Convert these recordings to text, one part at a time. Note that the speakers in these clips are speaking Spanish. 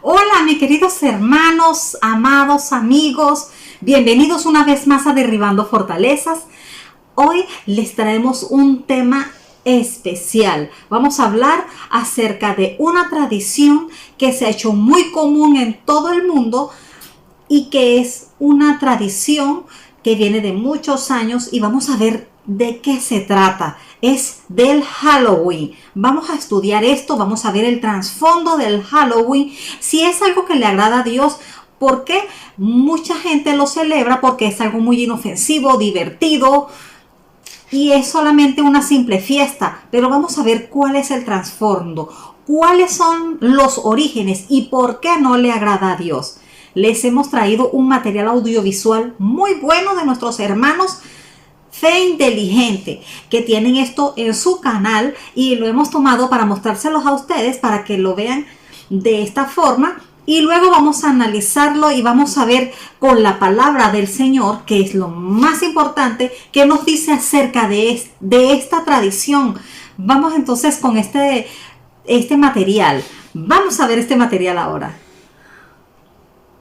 Hola, mis queridos hermanos, amados amigos, bienvenidos una vez más a Derribando Fortalezas. Hoy les traemos un tema especial. Vamos a hablar acerca de una tradición que se ha hecho muy común en todo el mundo y que es una tradición que viene de muchos años y vamos a ver de qué se trata. Es del Halloween. Vamos a estudiar esto, vamos a ver el trasfondo del Halloween, si es algo que le agrada a Dios, porque mucha gente lo celebra porque es algo muy inofensivo, divertido y es solamente una simple fiesta. Pero vamos a ver cuál es el trasfondo, cuáles son los orígenes y por qué no le agrada a Dios. Les hemos traído un material audiovisual muy bueno de nuestros hermanos Fe Inteligente, que tienen esto en su canal y lo hemos tomado para mostrárselos a ustedes para que lo vean de esta forma, y luego vamos a analizarlo y vamos a ver con la palabra del Señor, que es lo más importante, que nos dice acerca de esta tradición. Vamos entonces con este material. Vamos a ver este material ahora.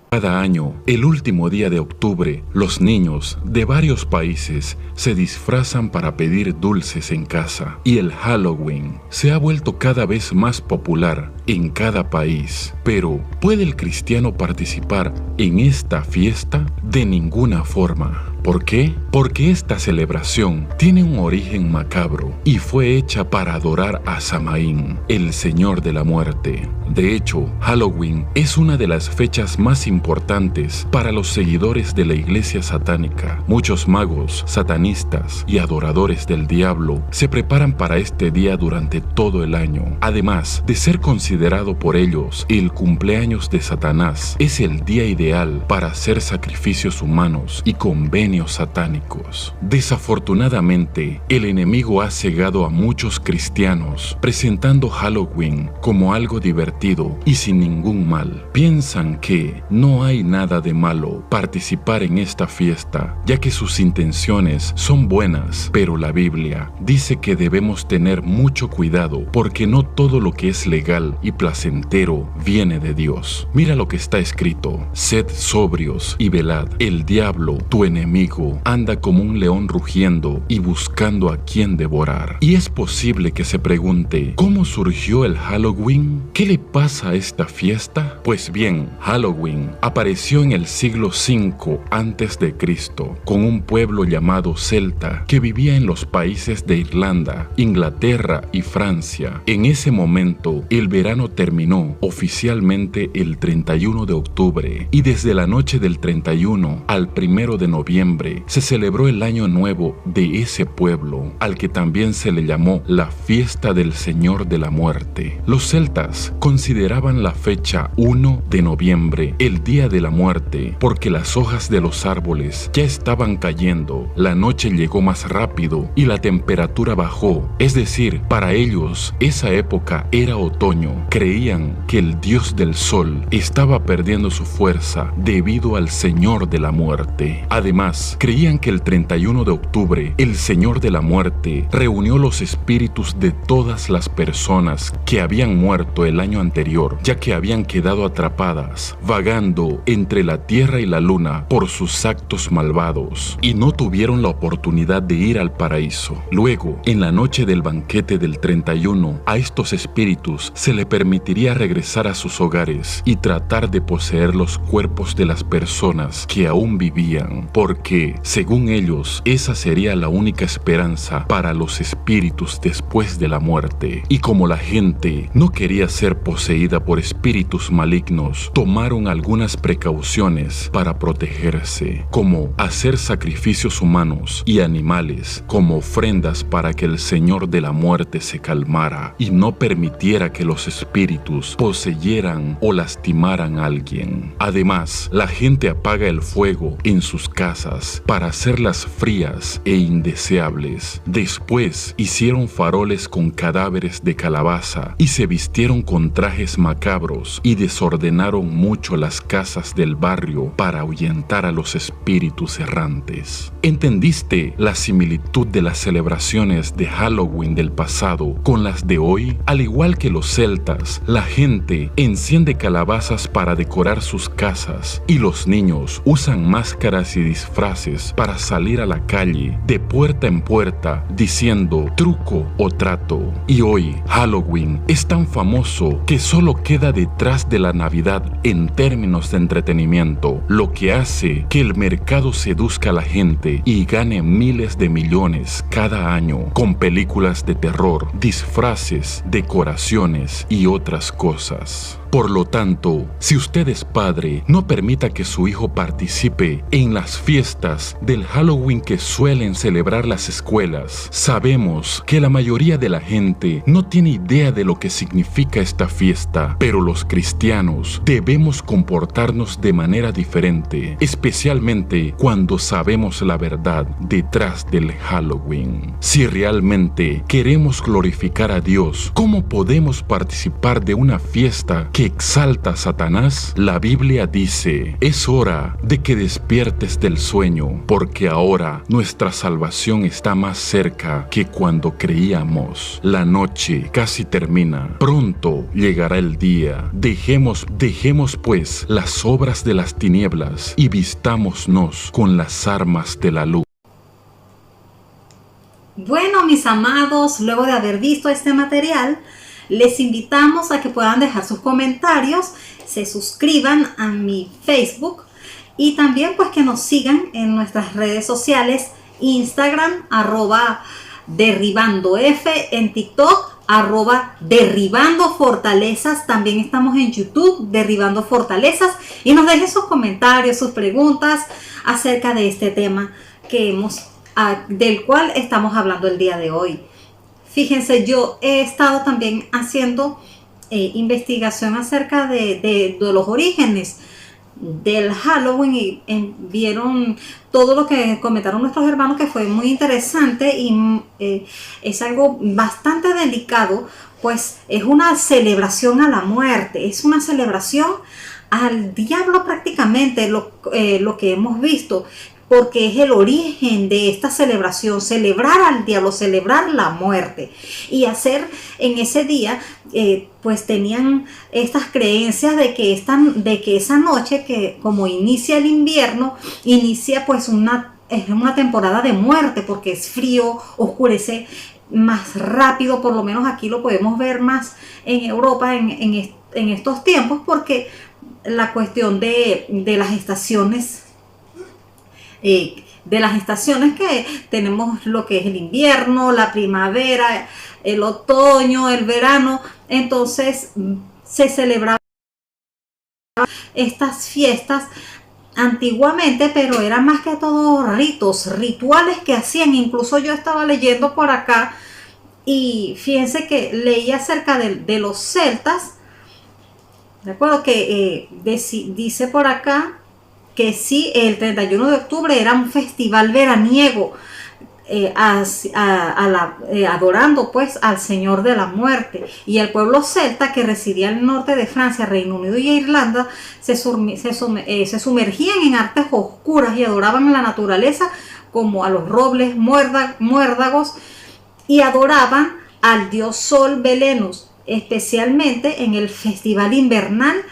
Cada año, el último día de octubre, los niños de varios países se disfrazan para pedir dulces en casa, y el Halloween se ha vuelto cada vez más popular en cada país. Pero, ¿puede el cristiano participar en esta fiesta? De ninguna forma. ¿Por qué? Porque esta celebración tiene un origen macabro y fue hecha para adorar a Samaín, el señor de la muerte. De hecho, Halloween es una de las fechas más importantes para los seguidores de la iglesia satánica. Muchos magos, satanistas y adoradores del diablo se preparan para este día durante todo el año. Además de ser considerado por ellos el cumpleaños de Satanás, es el día ideal para hacer sacrificios humanos y convenios satánicos. Desafortunadamente, el enemigo ha cegado a muchos cristianos, presentando Halloween como algo divertido y sin ningún mal. Piensan que no hay nada de malo participar en esta fiesta, ya que sus intenciones son buenas, pero la Biblia dice que debemos tener mucho cuidado porque no todo lo que es legal y placentero viene de Dios. Mira lo que está escrito: sed sobrios y velad, el diablo, tu enemigo, anda como un león rugiendo y buscando a quien devorar. Y es posible que se pregunte, ¿cómo surgió el Halloween? ¿Qué le pasa a esta fiesta? Pues bien, Halloween apareció en el siglo V a.C. con un pueblo llamado celta que vivía en los países de Irlanda, Inglaterra y Francia. En ese momento, el verano terminó oficialmente el 31 de octubre y desde la noche del 31 al 1 de noviembre se celebró el año nuevo de ese pueblo, al que también se le llamó la fiesta del Señor de la Muerte. Los celtas consideraban la fecha 1 de noviembre el día de la muerte porque las hojas de los árboles ya estaban cayendo, la noche llegó más rápido y la temperatura bajó, es decir, para ellos esa época era otoño. Creían que el dios del sol estaba perdiendo su fuerza debido al Señor de la Muerte. Además, creían que el 31 de octubre el Señor de la Muerte reunió los espíritus de todas las personas que habían muerto el año anterior, ya que habían quedado atrapadas, vagando entre la tierra y la luna por sus actos malvados, y no tuvieron la oportunidad de ir al paraíso. Luego, en la noche del banquete del 31, a estos espíritus se le permitiría regresar a sus hogares y tratar de poseer los cuerpos de las personas que aún vivían, porque, según ellos, esa sería la única esperanza para los espíritus después de la muerte. Y como la gente no quería ser poseída por espíritus malignos, tomaron algunas precauciones para protegerse, como hacer sacrificios humanos y animales como ofrendas para que el Señor de la Muerte se calmara y no permitiera que los espíritus poseyeran o lastimaran a alguien. Además, la gente apaga el fuego en sus casas para hacerlas frías e indeseables. Después hicieron faroles con cadáveres de calabaza y se vistieron con trajes macabros y desordenaron mucho las casas del barrio para ahuyentar a los espíritus errantes. ¿Entendiste la similitud de las celebraciones de Halloween del pasado con las de hoy? Al igual que los celtas, piñatas, la gente enciende calabazas para decorar sus casas y los niños usan máscaras y disfraces para salir a la calle de puerta en puerta diciendo truco o trato. Y hoy Halloween es tan famoso que solo queda detrás de la Navidad en términos de entretenimiento, lo que hace que el mercado seduzca a la gente y gane miles de millones cada año con películas de terror, disfraces, decoraciones y otras cosas. Por lo tanto, si usted es padre, no permita que su hijo participe en las fiestas del Halloween que suelen celebrar las escuelas. Sabemos que la mayoría de la gente no tiene idea de lo que significa esta fiesta, pero los cristianos debemos comportarnos de manera diferente, especialmente cuando sabemos la verdad detrás del Halloween. Si realmente queremos glorificar a Dios, ¿cómo podemos participar de una fiesta que exalta a Satanás? La Biblia dice: es hora de que despiertes del sueño, porque ahora nuestra salvación está más cerca que cuando creíamos. La noche casi termina, pronto llegará el día. Dejemos pues las obras de las tinieblas y vistámonos con las armas de la luz. Bueno, mis amados, luego de haber visto este material, les invitamos a que puedan dejar sus comentarios, se suscriban a mi Facebook y también pues que nos sigan en nuestras redes sociales, Instagram, @derribandof, en TikTok, @derribandofortalezas, también estamos en YouTube, Derribando Fortalezas, y nos dejen sus comentarios, sus preguntas acerca de este tema del cual estamos hablando el día de hoy. Fíjense, yo he estado también haciendo investigación acerca de los orígenes del Halloween y vieron todo lo que comentaron nuestros hermanos, que fue muy interesante y es algo bastante delicado, pues es una celebración a la muerte, es una celebración al diablo prácticamente, lo que hemos visto, porque es el origen de esta celebración, celebrar al diablo, celebrar la muerte. Y hacer en ese día, pues tenían estas creencias de que esa noche, que como inicia el invierno, inicia pues es una temporada de muerte, porque es frío, oscurece más rápido. Por lo menos aquí lo podemos ver más en Europa en estos tiempos, porque la cuestión de las estaciones, que tenemos lo que es el invierno, la primavera, el otoño, el verano. Entonces se celebraban estas fiestas antiguamente, pero eran más que todo rituales que hacían. Incluso yo estaba leyendo por acá y fíjense que leí acerca de los celtas. Recuerdo que dice por acá que sí, el 31 de octubre era un festival veraniego, adorando pues al Señor de la Muerte. Y el pueblo celta, que residía al norte de Francia, Reino Unido y Irlanda, se sumergían en artes oscuras y adoraban la naturaleza, como a los robles, muérdagos, y adoraban al dios Sol Belenus, especialmente en el festival invernal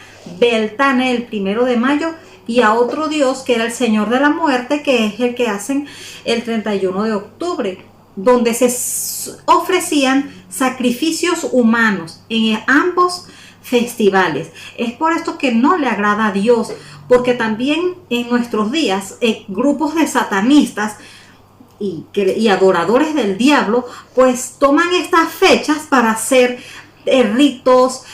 Beltane, el 1 de mayo, y a otro dios que era el Señor de la Muerte, que es el que hacen el 31 de octubre, donde se ofrecían sacrificios humanos en ambos festivales. Es por esto que no le agrada a Dios, porque también en nuestros días grupos de satanistas y adoradores del diablo pues toman estas fechas para hacer ritos,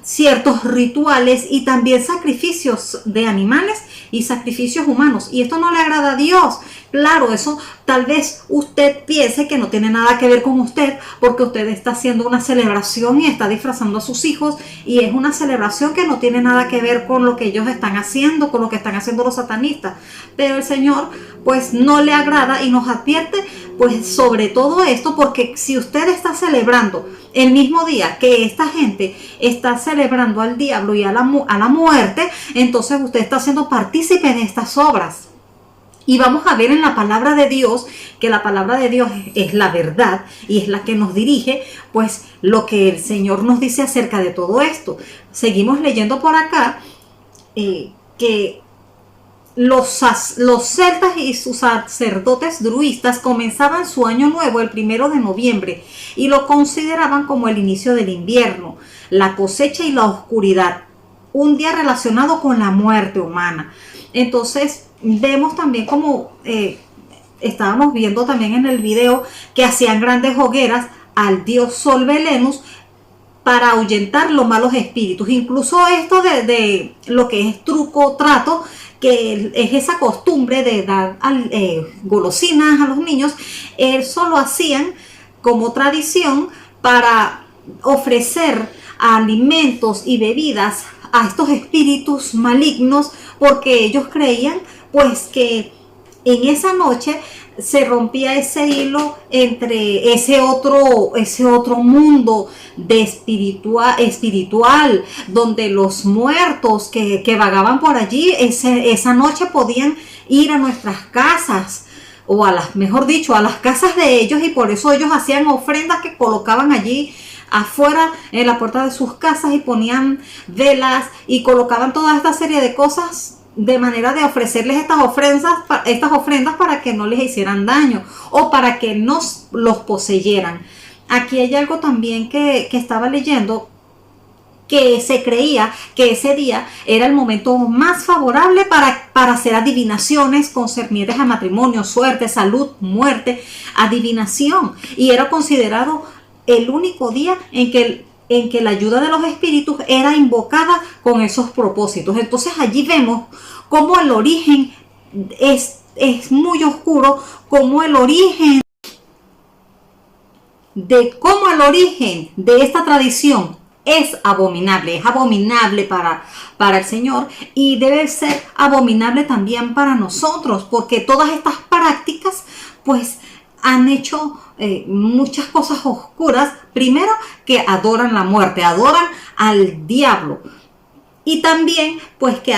ciertos rituales y también sacrificios de animales y sacrificios humanos, y esto no le agrada a Dios. Claro, eso tal vez usted piense que no tiene nada que ver con usted, porque usted está haciendo una celebración y está disfrazando a sus hijos, y es una celebración que no tiene nada que ver con lo que ellos están haciendo, con lo que están haciendo los satanistas. Pero el Señor pues no le agrada y nos advierte pues sobre todo esto, porque si usted está celebrando el mismo día que esta gente está celebrando al diablo y a la muerte, entonces usted está siendo partícipe de estas obras. Y vamos a ver en la palabra de Dios, que la palabra de Dios es la verdad y es la que nos dirige, pues lo que el Señor nos dice acerca de todo esto. Seguimos leyendo por acá que los celtas y sus sacerdotes druistas comenzaban su año nuevo el 1 de noviembre y lo consideraban como el inicio del invierno, la cosecha y la oscuridad, un día relacionado con la muerte humana. Entonces vemos también como estábamos viendo también en el video que hacían grandes hogueras al dios Sol Belenus para ahuyentar los malos espíritus. Incluso esto de lo que es truco trato, que es esa costumbre de dar golosinas a los niños, eso lo hacían como tradición para ofrecer alimentos y bebidas a estos espíritus malignos, porque ellos creían pues que en esa noche se rompía ese hilo entre ese otro mundo de espiritual, donde los muertos que vagaban por allí esa noche podían ir a nuestras casas, o mejor dicho, a las casas de ellos, y por eso ellos hacían ofrendas que colocaban allí afuera en la puerta de sus casas y ponían velas y colocaban toda esta serie de cosas de manera de ofrecerles estas ofrendas para que no les hicieran daño o para que no los poseyeran. Aquí hay algo también que estaba leyendo, que se creía que ese día era el momento más favorable para hacer adivinaciones concernientes a matrimonio, suerte, salud, muerte, adivinación, y era considerado el único día en que la ayuda de los espíritus era invocada con esos propósitos. Entonces allí vemos cómo el origen es muy oscuro, cómo el origen de esta tradición es abominable para el Señor, y debe ser abominable también para nosotros, porque todas estas prácticas pues han hecho muchas cosas oscuras. Primero, que adoran la muerte, adoran al diablo, y también pues que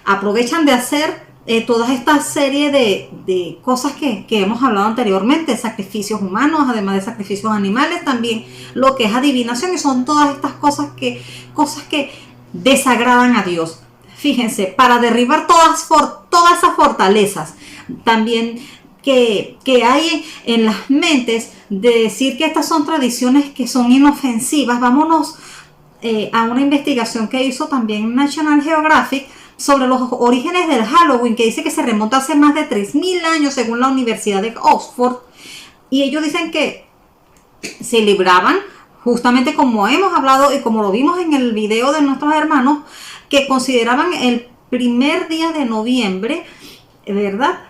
aprovechan de hacer toda esta serie de cosas que hemos hablado anteriormente, sacrificios humanos, además de sacrificios animales, también lo que es adivinación, y son todas estas cosas que desagradan a Dios. Fíjense, para derribar todas esas fortalezas también que hay en las mentes de decir que estas son tradiciones que son inofensivas. Vámonos a una investigación que hizo también National Geographic sobre los orígenes del Halloween, que dice que se remonta hace más de 3000 años según la Universidad de Oxford, y ellos dicen que celebraban, justamente como hemos hablado y como lo vimos en el video de nuestros hermanos, que consideraban el primer día de noviembre, ¿verdad?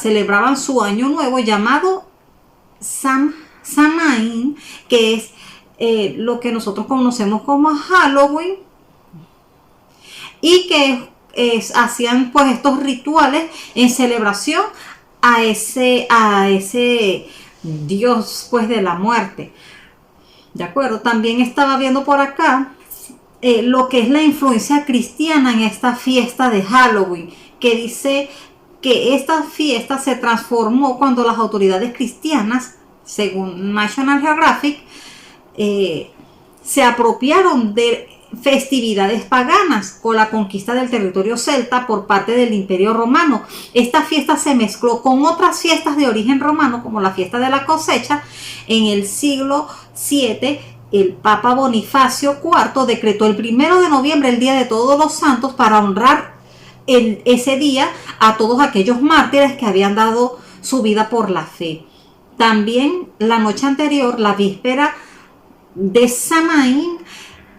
Celebraban su año nuevo llamado Samhain, que es lo que nosotros conocemos como Halloween, y que hacían pues estos rituales en celebración a ese dios pues de la muerte. De acuerdo, también estaba viendo por acá lo que es la influencia cristiana en esta fiesta de Halloween, que dice que esta fiesta se transformó cuando las autoridades cristianas, según National Geographic, se apropiaron de festividades paganas con la conquista del territorio celta por parte del Imperio Romano. Esta fiesta se mezcló con otras fiestas de origen romano, como la fiesta de la cosecha. En el siglo VII, el Papa Bonifacio IV decretó el 1 de noviembre, el Día de Todos los Santos, para honrar ese día a todos aquellos mártires que habían dado su vida por la fe. También la noche anterior, la víspera de Samhain,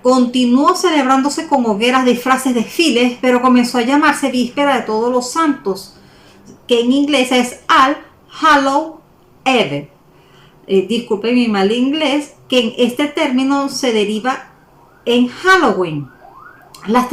continuó celebrándose con hogueras, disfraces, desfiles, pero comenzó a llamarse Víspera de Todos los Santos, que en inglés es All Hallows Eve. Disculpen mi mal inglés, que en este término se deriva en Halloween. Las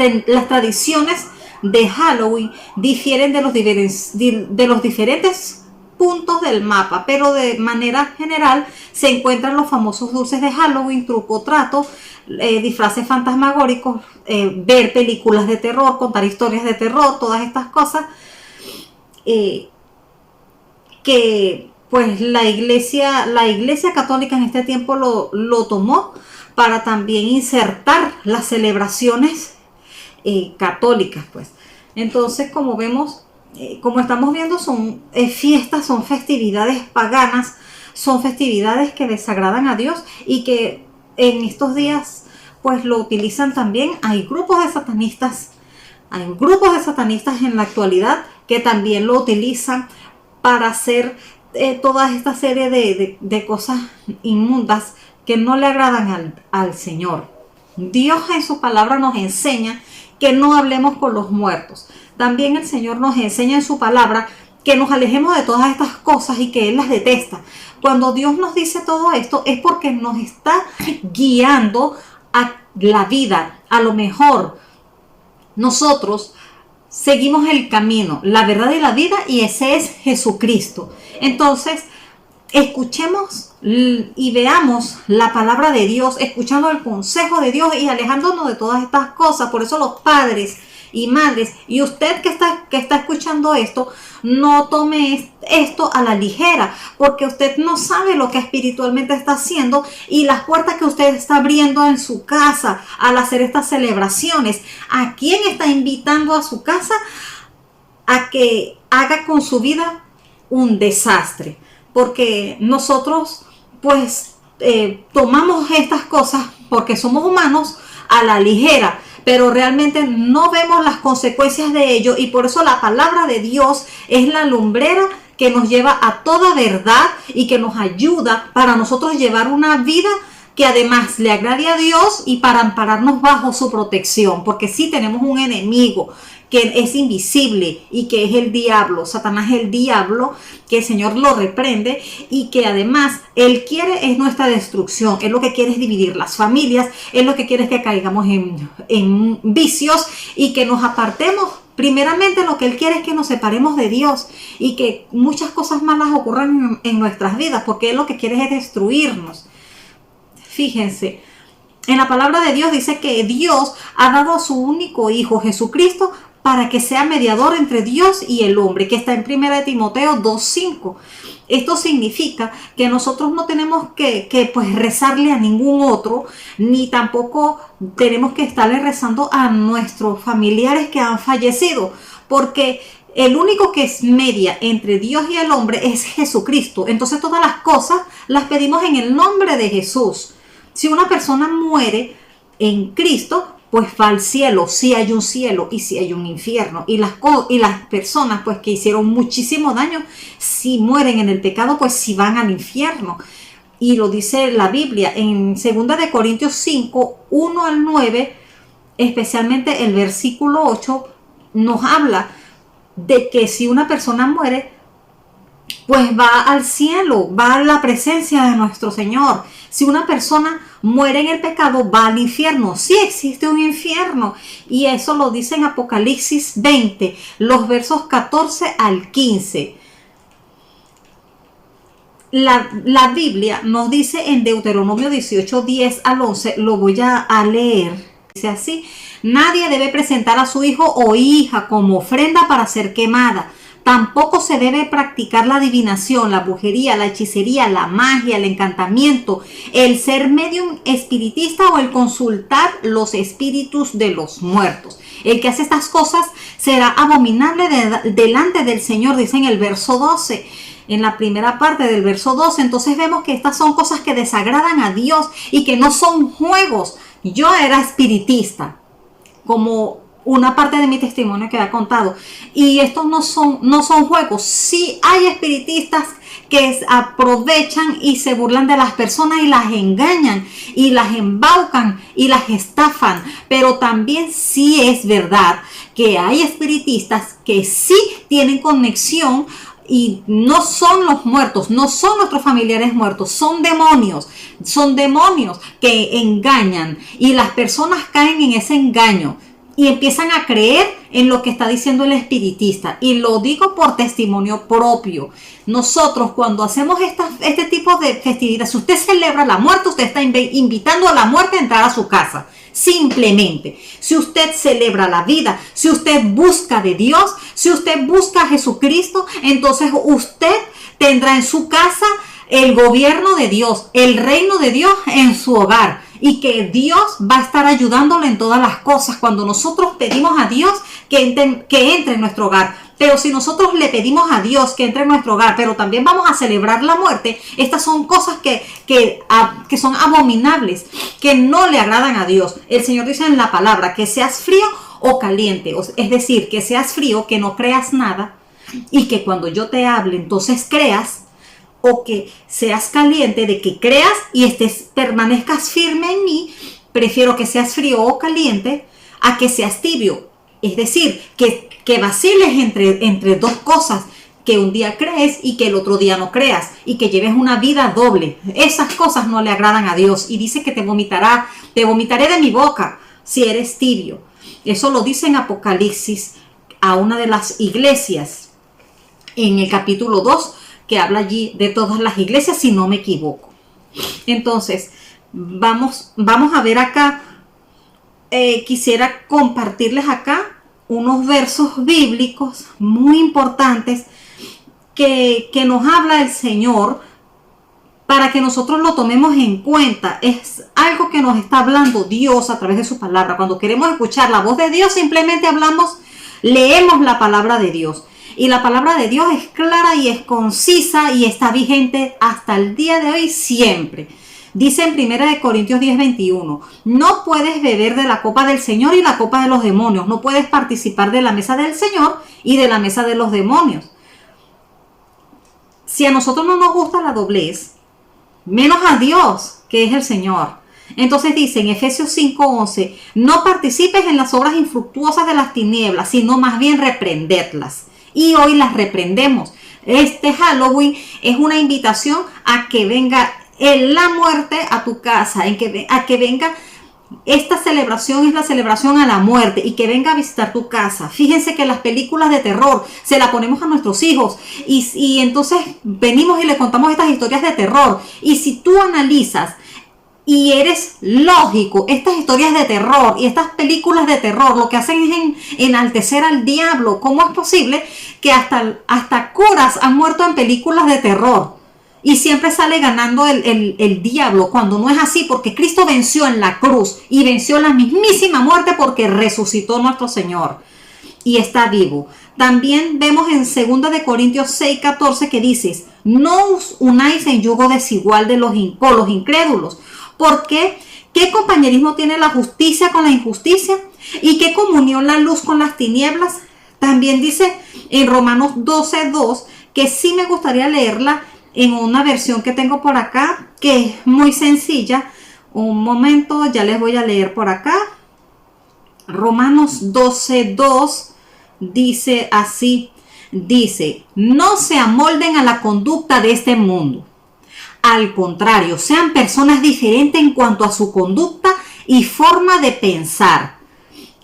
tradiciones de Halloween difieren de los diferentes puntos del mapa, pero de manera general se encuentran los famosos dulces de Halloween, truco trato, disfraces fantasmagóricos, ver películas de terror, contar historias de terror, todas estas cosas. que pues la iglesia católica en este tiempo lo tomó para también insertar las celebraciones católicas, pues. Entonces, como vemos, como estamos viendo, son fiestas, son festividades paganas, son festividades que desagradan a Dios y que en estos días pues lo utilizan también. Hay grupos de satanistas en la actualidad que también lo utilizan para hacer toda esta serie de cosas inmundas que no le agradan al Señor. Dios en su palabra nos enseña que no hablemos con los muertos. También el Señor nos enseña en su palabra que nos alejemos de todas estas cosas y que Él las detesta. Cuando Dios nos dice todo esto es porque nos está guiando a la vida. A lo mejor nosotros seguimos el camino, la verdad y la vida, y ese es Jesucristo. Entonces, escuchemos y veamos la palabra de Dios, escuchando el consejo de Dios y alejándonos de todas estas cosas. Por eso los padres y madres, y usted que está escuchando esto, no tome esto a la ligera, porque usted no sabe lo que espiritualmente está haciendo y las puertas que usted está abriendo en su casa al hacer estas celebraciones. ¿A quién está invitando a su casa a que haga con su vida un desastre? Porque nosotros pues tomamos estas cosas porque somos humanos a la ligera, pero realmente no vemos las consecuencias de ello, y por eso la palabra de Dios es la lumbrera que nos lleva a toda verdad y que nos ayuda para nosotros llevar una vida que además le agrade a Dios y para ampararnos bajo su protección, porque sí tenemos un enemigo que es invisible y que es el diablo. Satanás es el diablo, que el Señor lo reprende y que además Él quiere es nuestra destrucción. Él lo que quiere es dividir las familias, Él lo que quiere es que caigamos en vicios y que nos apartemos. Primeramente lo que Él quiere es que nos separemos de Dios y que muchas cosas malas ocurran en nuestras vidas, porque Él lo que quiere es destruirnos. Fíjense, en la palabra de Dios dice que Dios ha dado a su único Hijo, Jesucristo, para que sea mediador entre Dios y el hombre, que está en 1 Timoteo 2:5. Esto significa que nosotros no tenemos que pues rezarle a ningún otro, ni tampoco tenemos que estarle rezando a nuestros familiares que han fallecido, porque el único que es media entre Dios y el hombre es Jesucristo. Entonces todas las cosas las pedimos en el nombre de Jesús. Si una persona muere en Cristo, pues va al cielo, si hay un cielo y si hay un infierno. Y las personas pues que hicieron muchísimo daño, si mueren en el pecado, pues si van al infierno. Y lo dice la Biblia en 2 de Corintios 5, 1 al 9, especialmente el versículo 8, nos habla de que si una persona muere, pues va al cielo, va a la presencia de nuestro Señor. Si una persona muere en el pecado, va al infierno. Sí existe un infierno, y eso lo dice en Apocalipsis 20, los versos 14 al 15. La Biblia nos dice en Deuteronomio 18, 10 al 11, lo voy a leer. Dice así: nadie debe presentar a su hijo o hija como ofrenda para ser quemada. Tampoco se debe practicar la adivinación, la brujería, la hechicería, la magia, el encantamiento, el ser medium espiritista o el consultar los espíritus de los muertos. El que hace estas cosas será abominable delante del Señor, dice en el verso 12. En la primera parte del verso 12, entonces vemos que estas son cosas que desagradan a Dios y que no son juegos. Yo era espiritista, como una parte de mi testimonio que ha contado, y estos no son juegos. Sí hay espiritistas que aprovechan y se burlan de las personas y las engañan y las embaucan y las estafan, pero también sí es verdad que hay espiritistas que sí tienen conexión y no son los muertos, no son nuestros familiares muertos, son demonios que engañan, y las personas caen en ese engaño y empiezan a creer en lo que está diciendo el espiritista. Y lo digo por testimonio propio. Nosotros cuando hacemos este tipo de festividades, si usted celebra la muerte, usted está invitando a la muerte a entrar a su casa. Simplemente, si usted celebra la vida, si usted busca de Dios, si usted busca a Jesucristo, entonces usted tendrá en su casa el gobierno de Dios, el reino de Dios en su hogar, y que Dios va a estar ayudándole en todas las cosas cuando nosotros pedimos a Dios que entre en nuestro hogar. Pero si nosotros le pedimos a Dios que entre en nuestro hogar, pero también vamos a celebrar la muerte, estas son cosas que son abominables, que no le agradan a Dios. El Señor dice en la palabra que seas frío o caliente, es decir, que seas frío, que no creas nada, y que cuando yo te hable entonces creas, o que seas caliente, de que creas y permanezcas firme en mí. Prefiero que seas frío o caliente a que seas tibio, es decir, que vaciles entre dos cosas, que un día crees y que el otro día no creas, y que lleves una vida doble. Esas cosas no le agradan a Dios, y dice que te vomitaré de mi boca si eres tibio. Eso lo dice en Apocalipsis a una de las iglesias, en el capítulo 2, que habla allí de todas las iglesias, si no me equivoco. Entonces, vamos a ver acá, quisiera compartirles acá unos versos bíblicos muy importantes que nos habla el Señor para que nosotros lo tomemos en cuenta. Es algo que nos está hablando Dios a través de su palabra. Cuando queremos escuchar la voz de Dios, simplemente leemos la palabra de Dios. Y la palabra de Dios es clara y es concisa y está vigente hasta el día de hoy siempre. Dice en 1 Corintios 10:21, no puedes beber de la copa del Señor y la copa de los demonios. No puedes participar de la mesa del Señor y de la mesa de los demonios. Si a nosotros no nos gusta la doblez, menos a Dios, que es el Señor. Entonces dice en Efesios 5:11, no participes en las obras infructuosas de las tinieblas, sino más bien reprenderlas. Y hoy las reprendemos. Este Halloween es una invitación a que venga la muerte a tu casa, a que venga. Esta celebración es la celebración a la muerte y que venga a visitar tu casa. Fíjense que las películas de terror se las ponemos a nuestros hijos y entonces venimos y le contamos estas historias de terror. Y si tú analizas y eres lógico, estas historias de terror y estas películas de terror lo que hacen es enaltecer al diablo. ¿Cómo es posible que hasta curas han muerto en películas de terror? Y siempre sale ganando el diablo, cuando no es así, porque Cristo venció en la cruz y venció la mismísima muerte porque resucitó nuestro Señor y está vivo. También vemos en 2 Corintios 6:14 que dice, no os unáis en yugo desigual con los incrédulos. Porque ¿qué compañerismo tiene la justicia con la injusticia? ¿Y qué comunión la luz con las tinieblas? También dice en Romanos 12:2, que sí me gustaría leerla en una versión que tengo por acá, que es muy sencilla. Un momento, ya les voy a leer por acá. Romanos 12:2 dice así, dice, no se amolden a la conducta de este mundo. Al contrario, sean personas diferentes en cuanto a su conducta y forma de pensar.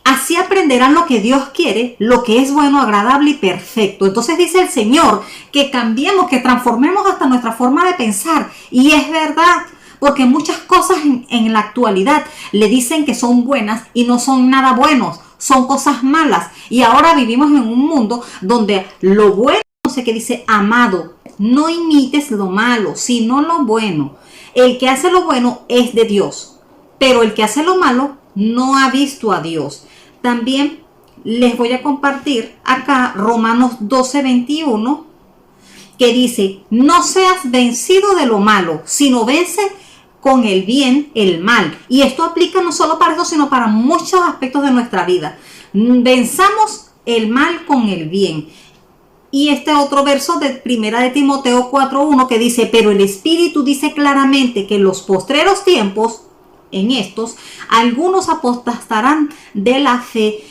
Así aprenderán lo que Dios quiere, lo que es bueno, agradable y perfecto. Entonces dice el Señor que cambiemos, que transformemos hasta nuestra forma de pensar. Y es verdad, porque muchas cosas en la actualidad le dicen que son buenas y no son nada buenos, son cosas malas. Y ahora vivimos en un mundo donde lo bueno, no sé qué dice, amado, no imites lo malo, sino lo bueno. El que hace lo bueno es de Dios, pero el que hace lo malo no ha visto a Dios. También les voy a compartir acá Romanos 12:21, que dice, no seas vencido de lo malo, sino vence con el bien el mal. Y esto aplica no solo para eso, sino para muchos aspectos de nuestra vida. Venzamos el mal con el bien. Y este otro verso de 1 Timoteo 4:1 que dice, pero el Espíritu dice claramente que en los postreros tiempos, en estos, algunos apostatarán de la fe,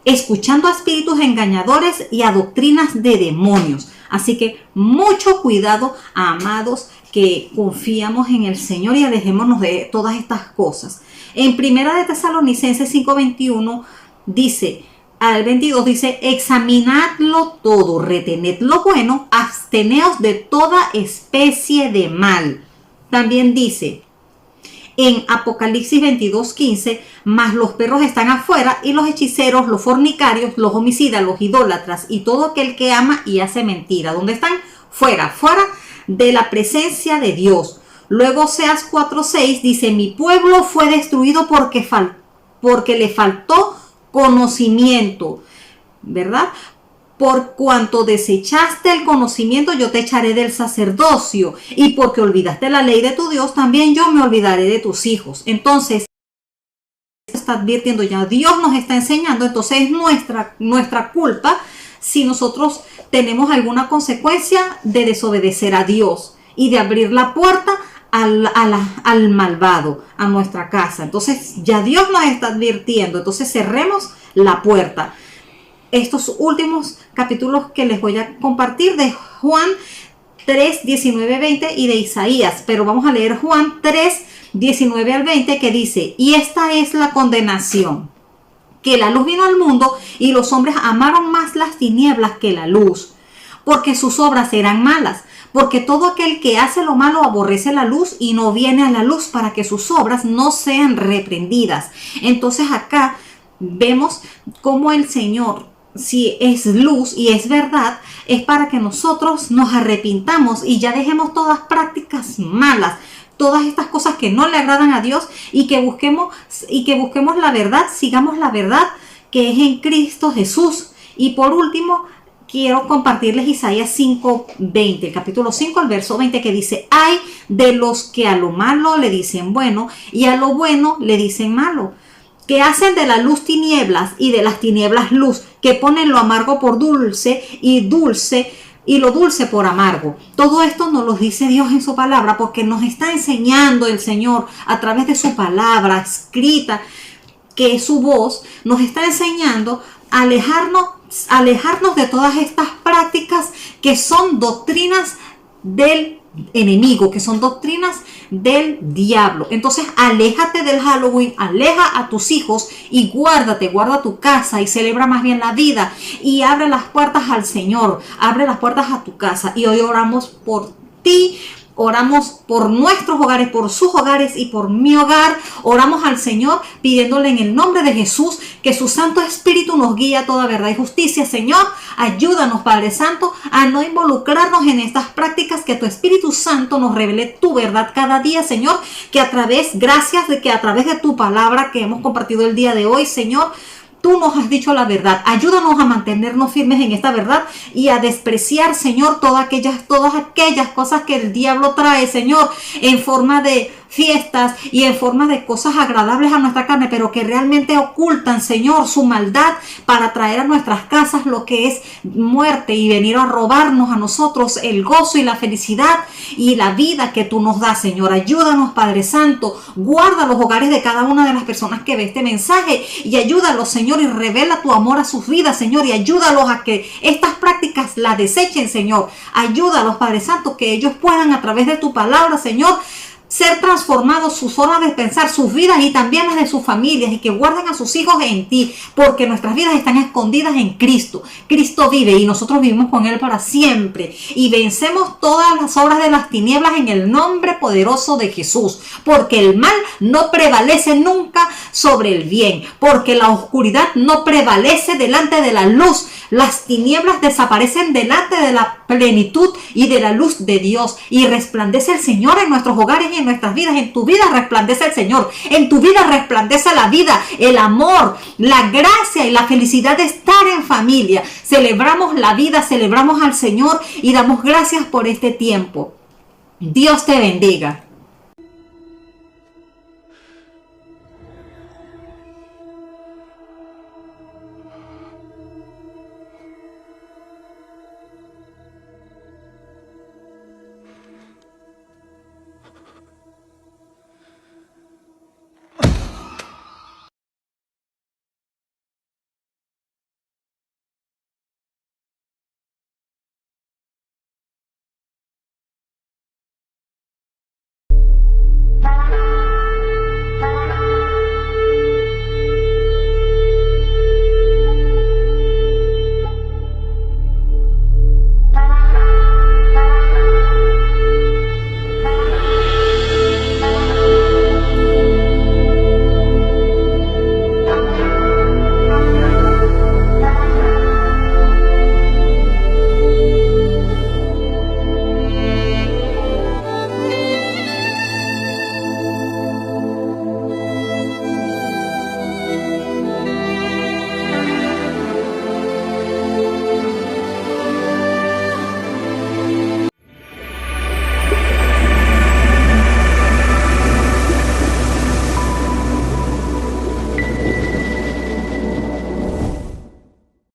escuchando a espíritus engañadores y a doctrinas de demonios. Así que mucho cuidado, amados, que confiamos en el Señor y alejémonos de todas estas cosas. En 1 Tesalonicenses 5:21 dice, al 22 dice, examinadlo todo, retened lo bueno, absteneos de toda especie de mal. También dice en Apocalipsis 22:15, mas los perros están afuera y los hechiceros, los fornicarios, los homicidas, los idólatras y todo aquel que ama y hace mentira. ¿Dónde están? fuera de la presencia de Dios. Luego Oseas 4:6 dice, mi pueblo fue destruido porque le faltó conocimiento, ¿verdad? Por cuanto desechaste el conocimiento, yo te echaré del sacerdocio, y porque olvidaste la ley de tu Dios, también yo me olvidaré de tus hijos. Entonces, está advirtiendo ya, Dios nos está enseñando, entonces es nuestra culpa si nosotros tenemos alguna consecuencia de desobedecer a Dios y de abrir la puerta al malvado, a nuestra casa. Entonces ya Dios nos está advirtiendo, entonces cerremos la puerta. Estos últimos capítulos que les voy a compartir de Juan 3, 19, 20 y de Isaías, pero vamos a leer Juan 3, 19 al 20, que dice, y esta es la condenación, que la luz vino al mundo y los hombres amaron más las tinieblas que la luz, porque sus obras eran malas, porque todo aquel que hace lo malo aborrece la luz y no viene a la luz para que sus obras no sean reprendidas. Entonces acá vemos cómo el Señor, si es luz y es verdad, es para que nosotros nos arrepintamos y ya dejemos todas prácticas malas, todas estas cosas que no le agradan a Dios, y que busquemos la verdad, sigamos la verdad que es en Cristo Jesús. Y por último, quiero compartirles Isaías 5:20, el capítulo 5, el verso 20, que dice, ay de los que a lo malo le dicen bueno y a lo bueno le dicen malo, que hacen de la luz tinieblas y de las tinieblas luz, que ponen lo amargo por dulce y lo dulce por amargo. Todo esto nos lo dice Dios en su palabra, porque nos está enseñando el Señor a través de su palabra escrita, que es su voz, nos está enseñando a alejarnos de todas estas prácticas que son doctrinas del enemigo, que son doctrinas del diablo. Entonces aléjate del Halloween, aleja a tus hijos y guarda tu casa y celebra más bien la vida y abre las puertas al Señor, abre las puertas a tu casa. Y hoy oramos por ti, oramos por nuestros hogares, por sus hogares y por mi hogar. Oramos al Señor pidiéndole en el nombre de Jesús que su Santo Espíritu nos guíe a toda verdad y justicia. Señor, ayúdanos, Padre Santo, a no involucrarnos en estas prácticas, que tu Espíritu Santo nos revele tu verdad cada día, Señor, gracias de que a través de tu palabra que hemos compartido el día de hoy, Señor, tú nos has dicho la verdad. Ayúdanos a mantenernos firmes en esta verdad y a despreciar, Señor, todas aquellas cosas que el diablo trae, Señor, en forma de fiestas y en forma de cosas agradables a nuestra carne, pero que realmente ocultan, Señor, su maldad para traer a nuestras casas lo que es muerte y venir a robarnos a nosotros el gozo y la felicidad y la vida que tú nos das, Señor. Ayúdanos, Padre Santo, guarda los hogares de cada una de las personas que ve este mensaje y ayúdalos, Señor, y revela tu amor a sus vidas, Señor, y ayúdalos a que estas prácticas las desechen, Señor. Ayúdalos, Padre Santo, que ellos puedan a través de tu palabra, Señor, ser transformados, sus formas de pensar, sus vidas y también las de sus familias, y que guarden a sus hijos en ti, porque nuestras vidas están escondidas en Cristo. Cristo vive y nosotros vivimos con Él para siempre, y vencemos todas las obras de las tinieblas en el nombre poderoso de Jesús, porque el mal no prevalece nunca sobre el bien, porque la oscuridad no prevalece delante de la luz. Las tinieblas desaparecen delante de la plenitud y de la luz de Dios, y resplandece el Señor en nuestros hogares y en nuestras vidas. En tu vida resplandece el Señor, en tu vida resplandece la vida, el amor, la gracia y la felicidad de estar en familia. Celebramos la vida, celebramos al Señor y damos gracias por este tiempo. Dios te bendiga.